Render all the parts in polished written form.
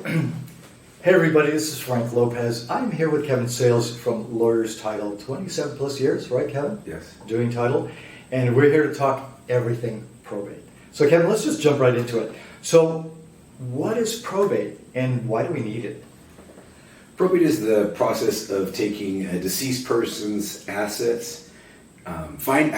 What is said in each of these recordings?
Hey everybody, this is Frank Lopez. I'm here with Kevin Sayles from Lawyers Title, 27 plus years, right Kevin? Yes. Doing title. And we're here to talk everything probate. So Kevin, let's just jump right into it. So what is probate and why do we need it? Probate is the process of taking a deceased person's assets, finding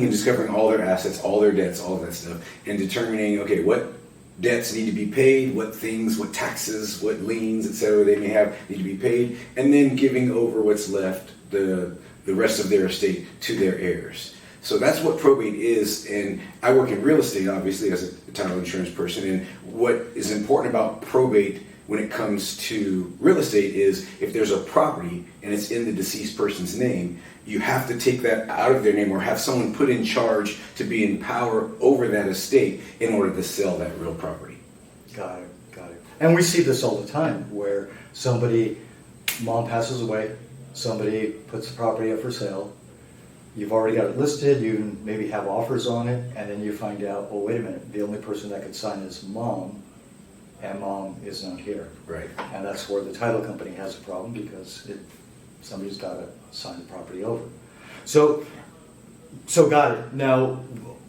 and discovering all their assets, all their debts, all of that stuff, and determining, okay, what debts need to be paid, what things, what taxes, what liens, etc. they may have need to be paid, and then giving over what's left, the rest of their estate, to their heirs. So that's what probate is, and I work in real estate, obviously, as a title insurance person, and what is important about probate when it comes to real estate is if there's a property and it's in the deceased person's name, you have to take that out of their name or have someone put in charge to be in power over that estate in order to sell that real property. Got it. And we see this all the time where mom passes away, somebody puts the property up for sale, you've already got it listed, you maybe have offers on it, and then you find out, oh, wait a minute, the only person that could sign is mom, and mom is not here. Right. And that's where the title company has a problem because somebody's got to sign the property over. So got it. Now,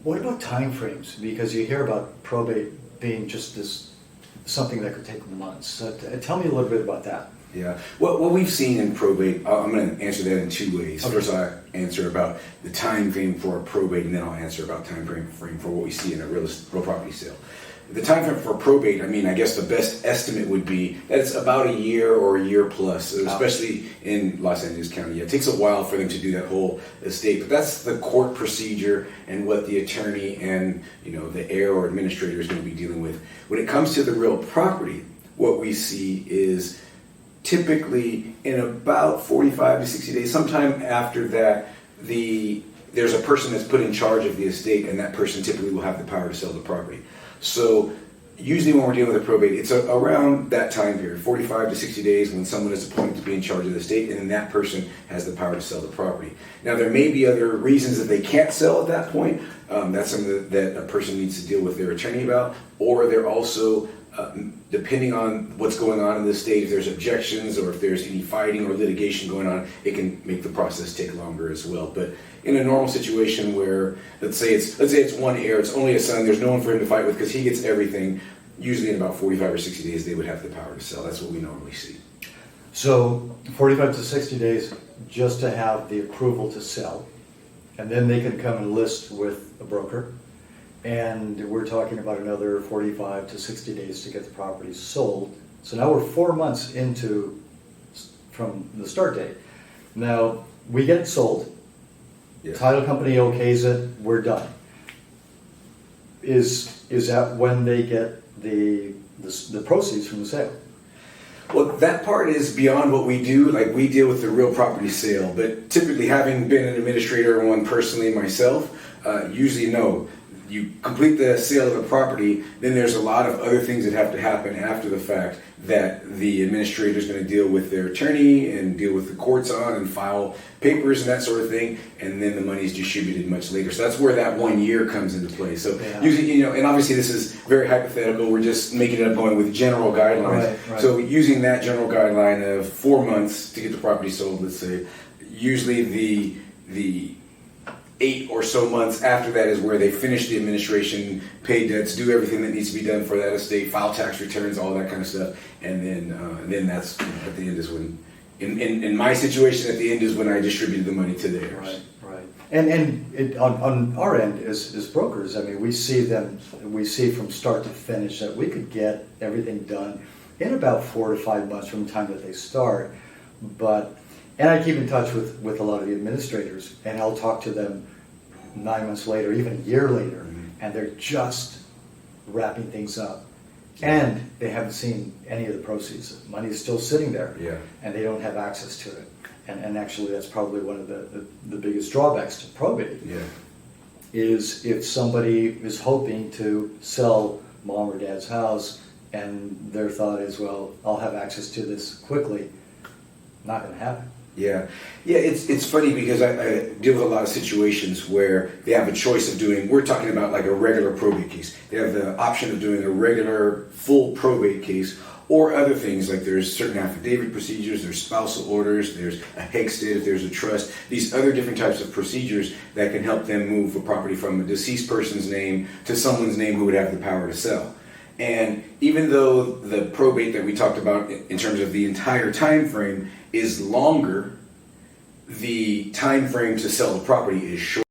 what about time frames? Because you hear about probate being just something that could take months. So tell me a little bit about that. Yeah. Well, what we've seen in probate, I'm going to answer that in two ways. Okay. First, I answer about the time frame for a probate, and then I'll answer about time frame for what we see in a real property sale. The time frame for probate, I guess the best estimate would be that it's about a year or a year plus, especially in Los Angeles County. Yeah, it takes a while for them to do that whole estate, but that's the court procedure and what the attorney and the heir or administrator is going to be dealing with. When it comes to the real property, what we see is typically in about 45 to 60 days, sometime after that, there's a person that's put in charge of the estate, and that person typically will have the power to sell the property. So usually when we're dealing with a probate, it's around that time period, 45 to 60 days, when someone is appointed to be in charge of the estate, and then that person has the power to sell the property. Now, there may be other reasons that they can't sell at that point. That's something that a person needs to deal with their attorney about, or they're also depending on what's going on in the state, if there's objections or if there's any fighting or litigation going on, it can make the process take longer as well. But in a normal situation where, let's say it's one heir, it's only a son, there's no one for him to fight with because he gets everything, usually in about 45 or 60 days, they would have the power to sell. That's what we normally see. So 45 to 60 days just to have the approval to sell, and then they can come and list with a broker. And we're talking about another 45 to 60 days to get the property sold. So now we're 4 months from the start date. Now, we get it sold. Yes. Title company okays it, we're done. Is that when they get the proceeds from the sale? Well, that part is beyond what we do. Like, we deal with the real property sale, but typically, having been an administrator and one personally myself, usually no. You complete the sale of the property, then there's a lot of other things that have to happen after the fact that the administrator is going to deal with their attorney and deal with the courts on and file papers and that sort of thing, and then the money is distributed much later. So that's where that 1 year comes into play. So usually, and obviously this is very hypothetical. We're just making it up going with general guidelines. Right. So using that general guideline of 4 months to get the property sold, let's say, usually the 8 or so months after that is where they finish the administration, pay debts, do everything that needs to be done for that estate, file tax returns, all that kind of stuff, and then that's at the end is when, in my situation, at the end is when I distributed the money to the heirs. Right. And on our end as brokers, we see from start to finish that we could get everything done in about 4 to 5 months from the time that they start. And I keep in touch with a lot of the administrators, and I'll talk to them 9 months later, even a year later, and they're just wrapping things up. And they haven't seen any of the proceeds. The money is still sitting there, and they don't have access to it. And actually, that's probably one of the biggest drawbacks to probate, is if somebody is hoping to sell mom or dad's house, and their thought is, well, I'll have access to this quickly. Not going to happen. Yeah, yeah. It's funny because I deal with a lot of situations where they have a choice of doing. We're talking about like a regular probate case. They have the option of doing a regular full probate case, or other things like there's certain affidavit procedures, there's spousal orders, there's a Hexted if there's a trust. These other different types of procedures that can help them move a property from a deceased person's name to someone's name who would have the power to sell. And even though the probate that we talked about in terms of the entire time frame is longer, the time frame to sell the property is shorter.